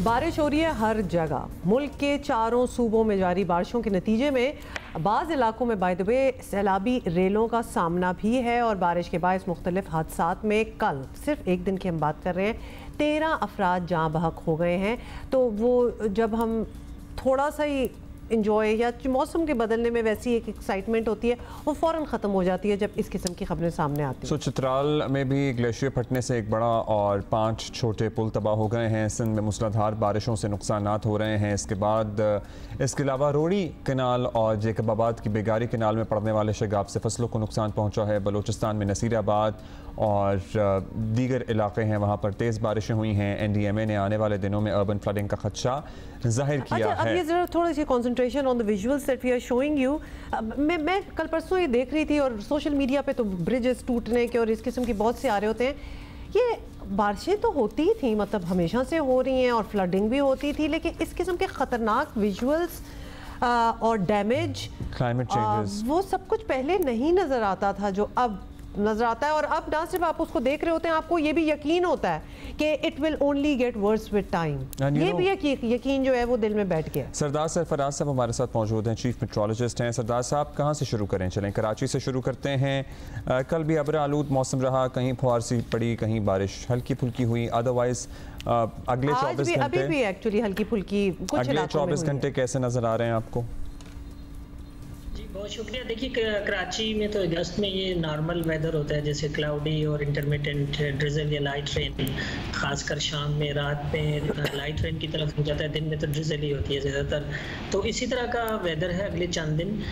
बारिश हो रही है हर जगह। मुल्क के चारों सूबों में जारी बारिशों के नतीजे में बाज़ इलाकों में बाय द वे सैलाबी रेलों का सामना भी है और बारिश के बायस मुख्तलिफ हादसात में कल सिर्फ एक दिन की हम बात कर रहे हैं 13 अफराद जाँ बहक हो गए हैं। तो वो जब हम थोड़ा सा ही इंजॉय या मौसम के बदलने में वैसी एक एक्साइटमेंट होती है वो फ़ौरन ख़त्म हो जाती है जब इस किस्म की खबरें सामने आती हैं। चित्राल में भी ग्लेशियर फटने से एक बड़ा और 5 छोटे पुल तबाह हो गए हैं। सिंध में मूसलाधार बारिशों से नुकसानात हो रहे हैं। इसके अलावा रोड़ी कनाल और जेकबाबाद की बेगारी कनाल में पड़ने वाले शगाब से फसलों को नुकसान पहुँचा है। बलूचिस्तान में नसीराबाद और दीगर इलाके हैं वहाँ पर तेज़ बारिशें हुई हैं। NDMA ने आने वाले दिनों में अर्बन फ्लडिंग का खदशा जाहिर किया है। अब ये ज़रा थोड़ी सी concentration on the visuals that we are showing you. मैं कल परसों ये देख रही थी और सोशल मीडिया पे तो ब्रिजेस टूटने के और इस किस्म की बहुत से आ रहे होते हैं। ये बारिशें तो होती ही थी, मतलब हमेशा से हो रही हैं और फ्लडिंग भी होती थी, लेकिन इस किस्म के ख़तरनाक विजुअल्स और डैमेज, क्लाइमेट चेंजेस, वो सब कुछ पहले नहीं नज़र आता था जो अब नजर आता है। और अब ना सिर्फ आप उसको देख रहे होते हैं, आपको ये भी यकीन होता है कि it will only get versed with time. ये भी यकीन जो है वो दिल में बैठ गया। सरदार सरफराज साहब हमारे साथ मौजूद हैं, चीफ मेट्रोलॉजिस्ट हैं। सरदार साहब, कहाँ से शुरू करें? चलें कराची से शुरू करते हैं। कल भी अब्र आलूद मौसम रहा, कहीं फुहार सी पड़ी, कहीं बारिश हल्की फुल्की हुई। अदरवाइज अगले 24 घंटे अभी भी एक्चुअली हल्की फुल्की कुछ अगले 24 घंटे कैसे नजर आ रहे हैं आपको? बहुत शुक्रिया। देखिए, कराची में तो अगस्त में ये नॉर्मल वेदर होता है, जैसे क्लाउडी और इंटरमिटेंट ड्रिजल या लाइट रेन, खासकर शाम में, रात में लाइट रेन की तरफ हो जाता है, दिन में तो ड्रिजल ही होती है ज़्यादातर। तो इसी तरह का वेदर है अगले चंद दिन,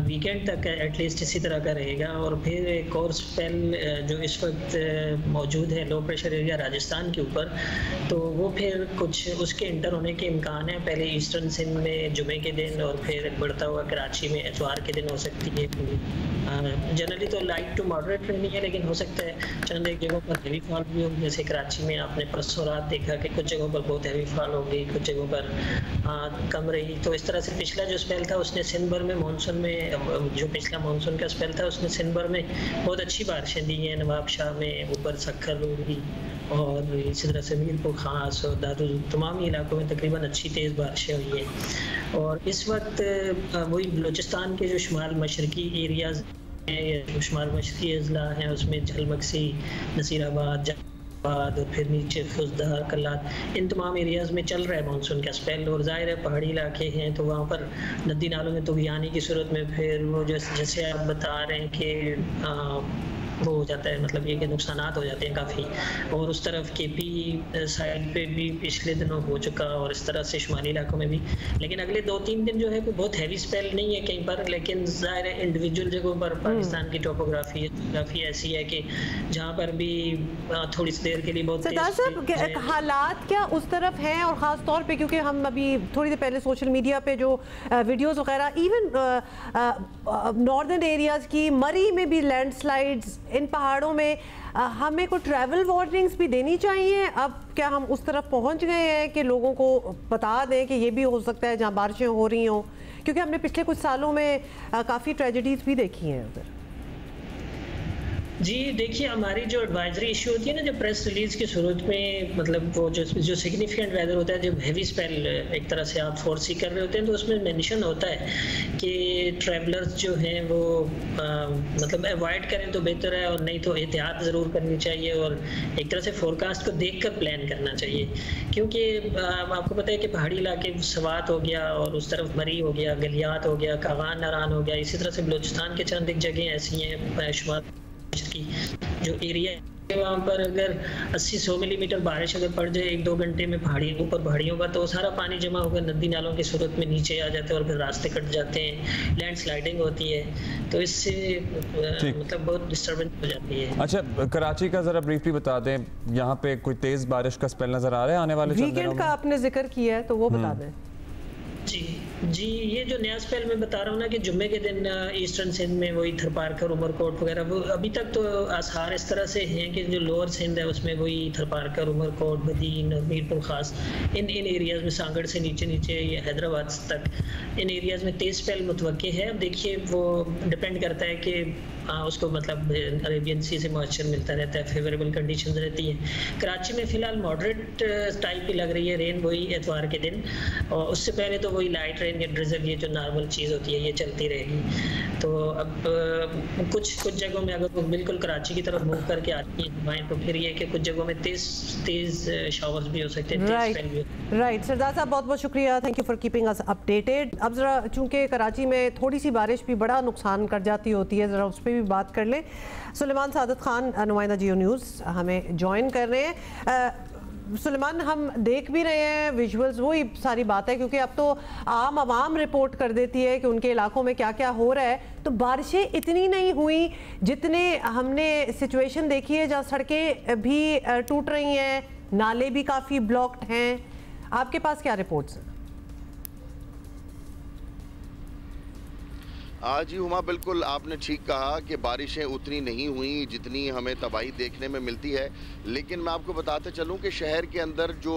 वीकेंड तक एटलीस्ट इसी तरह का रहेगा। और फिर एक और स्पेल जो इस वक्त मौजूद है, लो प्रेशर एरिया राजस्थान के ऊपर, तो वो फिर कुछ उसके इंटर होने के इम्कान है। पहले ईस्टर्न सिंध में जुमे के दिन और फिर बढ़ता हुआ कराची में एतवार के दिन हो सकती है। जनरली तो लाइट टू मॉडरेट रेनी है, लेकिन हो सकता है चंद एक जगहों पर हेवी फॉल भी हो। जैसे कराची में आपने परसों रात देखा कि कुछ जगहों पर बहुत हेवी फॉल हो गई, कुछ जगहों पर कम रही। तो इस तरह से पिछला जो स्पेल था उसने सिंध भर में मानसून में, जो पिछला मानसून का स्पेल था उसने सिंध भर में बहुत अच्छी बारिशें दी हैं। नवाब शाह में, ऊपर सक्खर रोड़ी और इसी तरह से मीरपुर खास और दादू, तमाम इलाकों में तकरीबन अच्छी तेज़ बारिशें हुई हैं। और इस वक्त वही बलूचिस्तान के जो शुमाल मशरकी एरियाज़ हैं, शुमाल मशरकी अजला हैं, उसमें झलमक्सी, नसीराबाद और फिर नीचे फुजदार, कल्लात, इन तमाम एरियाज़ में चल रहा है मानसून का स्पेल। और ज़ाहिर है पहाड़ी इलाके हैं तो वहाँ पर नदी नालों में तो आने की सूरत में फिर वो जैसे आप बता रहे हैं कि वो हो जाता है, मतलब ये कि नुकसानात हो जाते हैं काफ़ी। और उस तरफ KP साइड पे भी पिछले दिनों हो चुका और इस तरह से शुमाली इलाकों में भी। लेकिन अगले 2-3 दिन जो है कोई बहुत हैवी स्पेल नहीं है कहीं पर, लेकिन ज़ाहिर है इंडिविजुअल जगहों पर पाकिस्तान की टोपोग्राफी ऐसी है कि जहाँ पर भी थोड़ी सी देर के लिए बहुत हालात क्या उस तरफ हैं। और ख़ास तौर पे क्योंकि हम अभी थोड़ी देर पहले सोशल मीडिया पे जो वीडियोज़ वगैरह, इवन नॉर्दर्न एरियाज़ की, मरी में भी लैंडस्लाइड्स, इन पहाड़ों में हमें को ट्रैवल वार्निंग्स भी देनी चाहिए। अब क्या हम उस तरफ पहुंच गए हैं कि लोगों को बता दें कि ये भी हो सकता है जहां बारिशें हो रही हों? क्योंकि हमने पिछले कुछ सालों में काफ़ी ट्रेजेडीज भी देखी हैं उधर। जी देखिए, हमारी जो एडवाइजरी इशू होती है ना, जो प्रेस रिलीज़ की सूरत में, मतलब वो जो सिग्निफिकेंट वेदर होता है, जब हेवी स्पेल एक तरह से आप फोरसी कर रहे होते हैं, तो उसमें मेंशन होता है कि ट्रैवलर्स जो हैं वो मतलब अवॉइड करें तो बेहतर है, और नहीं तो एहतियात ज़रूर करनी चाहिए और एक तरह से फोरकास्ट को देख कर प्लान करना चाहिए। क्योंकि आपको पता है कि पहाड़ी इलाके सवात हो गया और उस तरफ मरी हो गया, गलियात हो गया, कागान नारान हो गया, इसी तरह से बलूचिस्तान के चंद एक जगह ऐसी हैं शुमाल की जो एरिया है, वहाँ पर अगर 80-100 मिलीमीटर बारिश अगर पड़ जाए 1-2 घंटे में पहाड़ियों पर, तो सारा पानी जमा होकर नदी नालों की सूरत में नीचे आ जाते हैं और फिर रास्ते कट जाते हैं, लैंडस्लाइडिंग होती है, तो इससे मतलब बहुत डिस्टर्बेंस हो जाती है। अच्छा, कराची का जरा ब्रीफली बता दें, यहाँ पे कोई तेज बारिश का स्पेल नजर आ रहा है आने वाले वीकेंड का आपने जिक्र किया है तो वो बता दें। जी, ये जो नया स्पेल मैं बता रहा हूँ ना कि जुम्मे के दिन ईस्टर्न सिंध में वही थरपारकर, उमरकोट वगैरह, वो अभी तक तो आसार इस तरह से हैं कि जो लोअर सिंध है उसमें वही थरपारकर, उमरकोट, बदीन, मीरपुर खास, इन एरियाज़ में, सांगड़ से नीचे नीचे ये हैदराबाद तक, इन एरियाज़ में तेज़ स्पेल मुतवक्के है। अब देखिए वो डिपेंड करता है कि उसको मतलब अरेबियन सी से मॉइस्चर मिलता रहता है, फेवरेबल कंडीशंस रहती हैं। कराची में फ़िलहाल मॉडरेट टाइप की लग रही है रेन, वही एतवार के दिन, और उससे पहले तो वही लाइट रेन या ड्रिजल, ये जो नॉर्मल चीज़ होती है ये चलती रहेगी। तो अब कुछ जगहों में अगर वो बिल्कुल कराची की तरफ मूव करके आती है हवाएं, तो फिर ये कि कुछ जगहों में तेज़ शावर्स भी हो सकते हैं। राइट सरदार साहब, बहुत बहुत शुक्रिया, thank you for keeping us updated. अब ज़रा चूँकि कराची में थोड़ी सी बारिश भी बड़ा नुकसान कर जाती होती है, ज़रा उस पर भी बात कर लें। सुलेमान सादत खान, नुमाइंदा जियो न्यूज़, हमें ज्वाइन कर रहे हैं। सुलेमान, हम देख भी रहे हैं विजुअल्स, वही सारी बात है, क्योंकि अब तो आवाम रिपोर्ट कर देती है कि उनके इलाकों में क्या क्या हो रहा है। तो बारिशें इतनी नहीं हुई जितने हमने सिचुएशन देखी है, जहाँ सड़कें भी टूट रही हैं, नाले भी काफ़ी ब्लॉक्ड हैं। आपके पास क्या रिपोर्ट्स हैं? जी हुमा, बिल्कुल आपने ठीक कहा कि बारिशें उतनी नहीं हुई जितनी हमें तबाही देखने में मिलती है। लेकिन मैं आपको बताते चलूं कि शहर के अंदर जो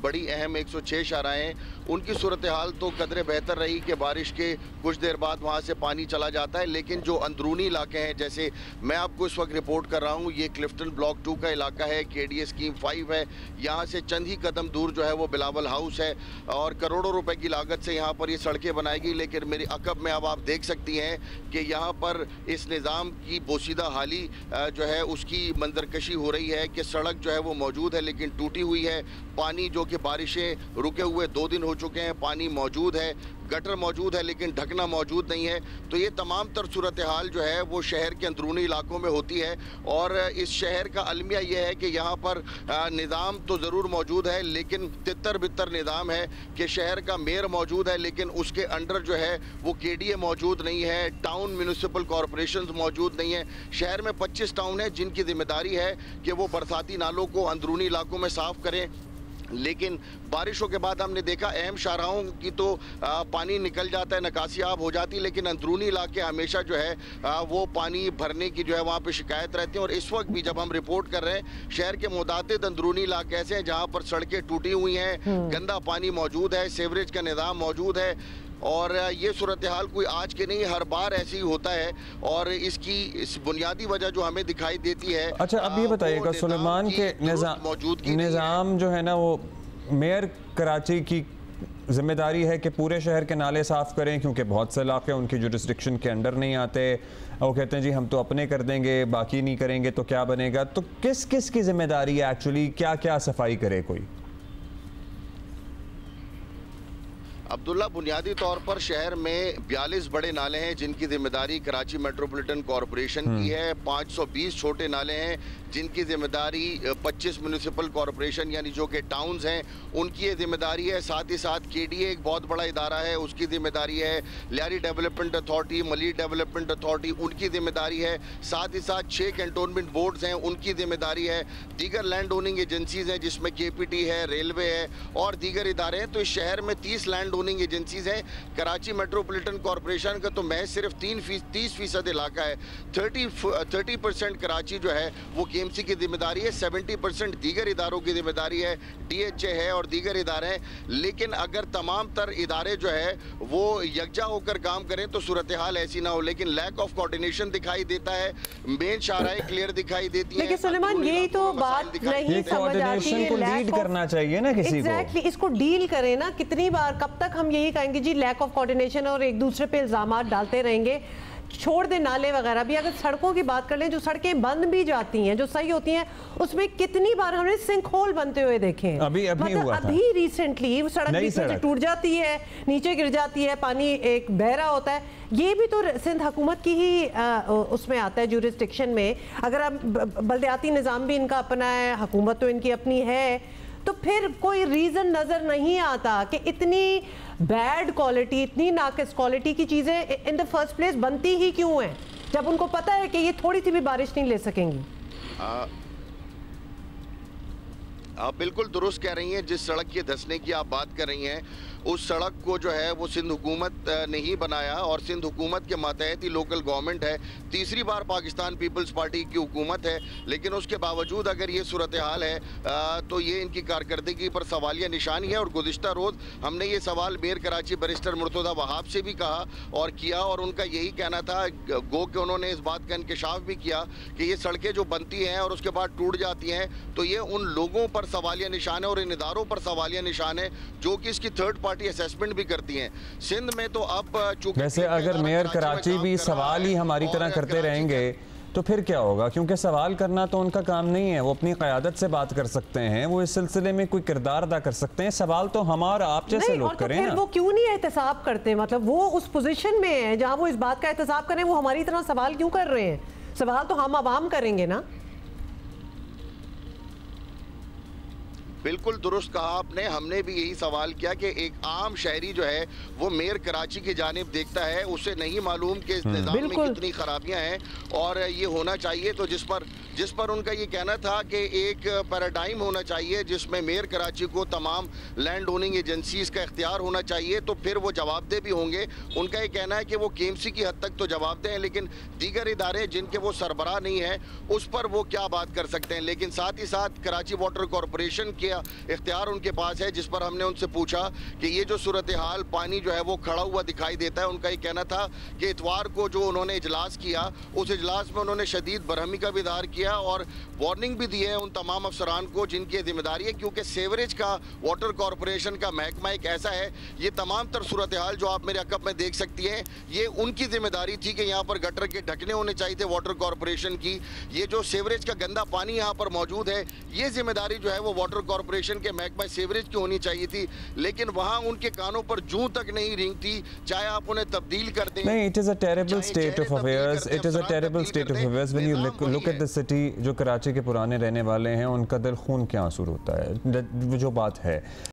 बड़ी अहम 106 शाहराएं, उनकी सूरत हाल तो कदरे बेहतर रही कि बारिश के कुछ देर बाद वहां से पानी चला जाता है। लेकिन जो अंदरूनी इलाके हैं, जैसे मैं आपको इस वक्त रिपोर्ट कर रहा हूँ, ये क्लिफ्टन ब्लॉक 2 का इलाका है, KDA स्कीम 5 है, यहाँ से चंद ही कदम दूर जो है वो बिलावल हाउस है, और करोड़ों रुपए की लागत से यहाँ पर ये सड़कें बनाएगी। लेकिन मेरी अकब में अब आप देख सकती हैं कि यहाँ पर इस निज़ाम की बोसीदा हाली जो है उसकी मंजरकशी हो रही है कि सड़क जो है वो मौजूद है लेकिन टूटी हुई है। पानी जो कि बारिशें रुके हुए 2 दिन हो चुके हैं, पानी मौजूद है, गटर मौजूद है लेकिन ढकना मौजूद नहीं है। तो ये तमाम तर सूरत हाल जो है वो शहर के अंदरूनी इलाकों में होती है। और इस शहर का अलमिया ये है कि यहाँ पर निज़ाम तो ज़रूर मौजूद है, लेकिन तितर बितर निज़ाम है कि शहर का मेयर मौजूद है लेकिन उसके अंडर जो है वो KDA मौजूद नहीं है, टाउन म्यूनिसिपल कॉरपोरेशन मौजूद नहीं है। शहर में 25 टाउन है जिनकी जिम्मेदारी है कि वो बरसाती नालों को अंदरूनी इलाकों में साफ़ करें। लेकिन बारिशों के बाद हमने देखा अहम शाहराहों की तो पानी निकल जाता है, नकासियाब हो जाती है, लेकिन अंदरूनी इलाके हमेशा जो है वो पानी भरने की जो है वहाँ पे शिकायत रहती है। और इस वक्त भी जब हम रिपोर्ट कर रहे हैं, शहर के मुतादिद अंदरूनी इलाके ऐसे हैं जहाँ पर सड़कें टूटी हुई हैं, गंदा पानी मौजूद है, सीवरेज का निज़ाम मौजूद है। और ये सूरत हाल कोई आज के नहीं, हर बार ऐसे ही होता है। और इसकी इस बुनियादी वजह जो हमें दिखाई देती है। अच्छा, अब ये बताइएगा सुलेमान के निज़ाम जो है ना, वो मेयर कराची की जिम्मेदारी है कि पूरे शहर के नाले साफ़ करें, क्योंकि बहुत से इलाके उनकी जुरिस्डिक्शन के अंडर नहीं आते। वो कहते हैं जी हम तो अपने कर देंगे, बाकी नहीं करेंगे तो क्या बनेगा। तो किस किस की जिम्मेदारी है एक्चुअली, क्या क्या सफाई करे कोई? अब्दुल्ला, बुनियादी तौर पर शहर में 42 बड़े नाले हैं जिनकी जिम्मेदारी कराची मेट्रोपॉलिटन कॉरपोरेशन की है। 520 छोटे नाले हैं जिनकी जिम्मेदारी 25 म्यूनिसिपल कॉरपोरेशन यानी जो कि टाउन्स हैं उनकी ये जिम्मेदारी है। साथ ही साथ KDA एक बहुत बड़ा इदारा है, उसकी जिम्मेदारी है। Lyari development authority, Malir development authority, उनकी जिम्मेदारी है। साथ ही साथ 6 कैंटोनमेंट बोर्ड्स हैं, उनकी जिम्मेदारी है। दीगर लैंड ओनिंग एजेंसीज हैं जिसमें KPT है, रेलवे है और दीगर इदारे हैं। तो इस शहर में 30 लैंड ओनिंग एजेंसीज हैं। कराची मेट्रोपॉलिटन कॉरपोरेशन का तो महज सिर्फ 30% इलाका है। 30% कराची जो है वो KMC की जिम्मेदारी है, 70% दीगर इदारों की जिम्मेदारी है, DHA है और दीगर इदारे हैं। लेकिन अगर तमाम तर इदारे जो है वो यकजा होकर काम करें तो सूरत हाल ऐसी ना हो। लेकिन लैक ऑफ कोऑर्डिनेशन दिखाई देता है, मेन शाहराएं क्लियर दिखाई देती हैं। लेकिन सुलेमान, यही तो बात नहीं समझ आती है, को लीड करना चाहिए ना किसी को। एग्जैक्टली, इसको डील करें ना। कितनी बार, कब तक हम यही कहेंगे जी लैक ऑफ कोऑर्डिनेशन और एक दूसरे पे इल्जामात डालते रहेंगे। छोड़ दे नाले वगैरह भी। अगर सड़कों की बात कर लें, जो सड़कें बंद भी जाती हैं, जो सही होती हैं, उसमें कितनी बार हमने सिंक होल बनते हुए देखे हैं। अभी हुआ था। अभी रिसेंटली सड़क बीच में टूट जाती है, नीचे गिर जाती है, पानी एक बहरा होता है। ये भी तो सिंध हुकूमत की ही उसमें आता है, जुरिस्डिक्शन में। अगर अब बल्दियाती निज़ाम भी इनका अपना है, हुकूमत तो इनकी अपनी है, तो फिर कोई रीज़न नज़र नहीं आता कि इतनी बैड क्वालिटी, इतनी नाकिस क्वालिटी की चीज़ें इन द फर्स्ट प्लेस बनती ही क्यों हैं, जब उनको पता है कि ये थोड़ी सी भी बारिश नहीं ले सकेंगी। आप बिल्कुल दुरुस्त कह रही हैं। जिस सड़क के धंसने की आप बात कर रही हैं उस सड़क को जो है वो सिंध हुकूमत ने ही बनाया और सिंध हुकूमत के मातहत ही लोकल गवर्नमेंट है। तीसरी बार पाकिस्तान पीपल्स पार्टी की हुकूमत है, लेकिन उसके बावजूद अगर ये सूरत हाल है तो ये इनकी कारकर्दगी पर सवालिया निशानी है। और गुज़िश्ता रोज़ हमने ये सवाल मेयर कराची बैरिस्टर मुर्तज़ा वहाब से भी कहा और किया, और उनका यही कहना था, गो कि उन्होंने इस बात का इंकशाफ भी किया कि ये सड़कें जो बनती हैं और उसके बाद टूट जाती हैं तो ये उन लोगों पर सवालिया निशान है और इन इदारों पर सवालिया निशान है जो कि इसकी थर्ड पार्टी असेसमेंट भी करती हैं। सिंध में तो अब चूंकि वैसे अगर मेयर कराची भी सवाल ही हमारी तरह करते रहेंगे तो फिर क्या होगा, क्योंकि सवाल करना तो उनका काम नहीं है। वो अपनी क़यादत से बात कर सकते हैं, वो इस सिलसिले में कोई किरदार अदा कर सकते हैं। सवाल तो हमारा आप जैसे लोग करें ना। वो क्यों नहीं एहतसाब करते? मतलब वो उस पोजीशन में है जहां वो इस बात का एहतसाब करें, वो हमारी तरह सवाल क्यों कर रहे हैं? सवाल तो हम आवाम करेंगे ना। बिल्कुल दुरुस्त कहा आपने। हमने भी यही सवाल किया कि एक आम शहरी जो है वो मेयर कराची की जानिब देखता है, उसे नहीं मालूम कि इस निज़ाम में कितनी खराबियां हैं और ये होना चाहिए। तो जिस पर उनका ये कहना था कि एक पैराडाइम होना चाहिए जिसमें मेयर कराची को तमाम लैंड ओनिंग एजेंसीज का इख्तियार होना चाहिए, तो फिर वो जवाबदेह भी होंगे। उनका ये कहना है कि वो केएमसी की हद तक तो जवाबदेह हैं, लेकिन दीगर इदारे जिनके वो सरबराह नहीं है उस पर वो क्या बात कर सकते हैं। लेकिन साथ ही साथ कराची वाटर कॉरपोरेशन के इख्तियार उनके पास है, जिस पर हमने उनसे पूछा कि ये जो सूरत हाल पानी जो है वो खड़ा हुआ दिखाई देता है। उनका ये कहना था कि इतवार को जो उन्होंने इजलास किया उस इजलास में उन्होंने शदीद बरहमी का भी इज़हार किया और वार्निंग भी दी है उन तमाम अफसरान को जिनकी जिम्मेदारी है, क्योंकि सेवरेज का वाटर कॉरपोरेशन का महकमा एक ऐसा है, ये तमाम तर सूरत हाल जो आप मेरे अकब में देख सकती हैं, ये उनकी जिम्मेदारी थी कि यहाँ पर गटर के ढकने होने चाहिए थे वाटर कॉरपोरेशन की। ये जो सेवरेज का गंदा पानी यहाँ पर मौजूद है, ये जिम्मेदारी जो है वो वाटर कॉरपोरेशन के महकमा सेवरेज की होनी चाहिए थी, लेकिन वहाँ उनके कानों पर जूं तक नहीं रेंगती, चाहे आप उन्हें तब्दील कर दें। नहीं, it is a terrible state of affairs. It is a terrible state of affairs when you look at the city। जो कराची के पुराने रहने वाले हैं उनका दिल खून के आंसू होता है, जो बात है।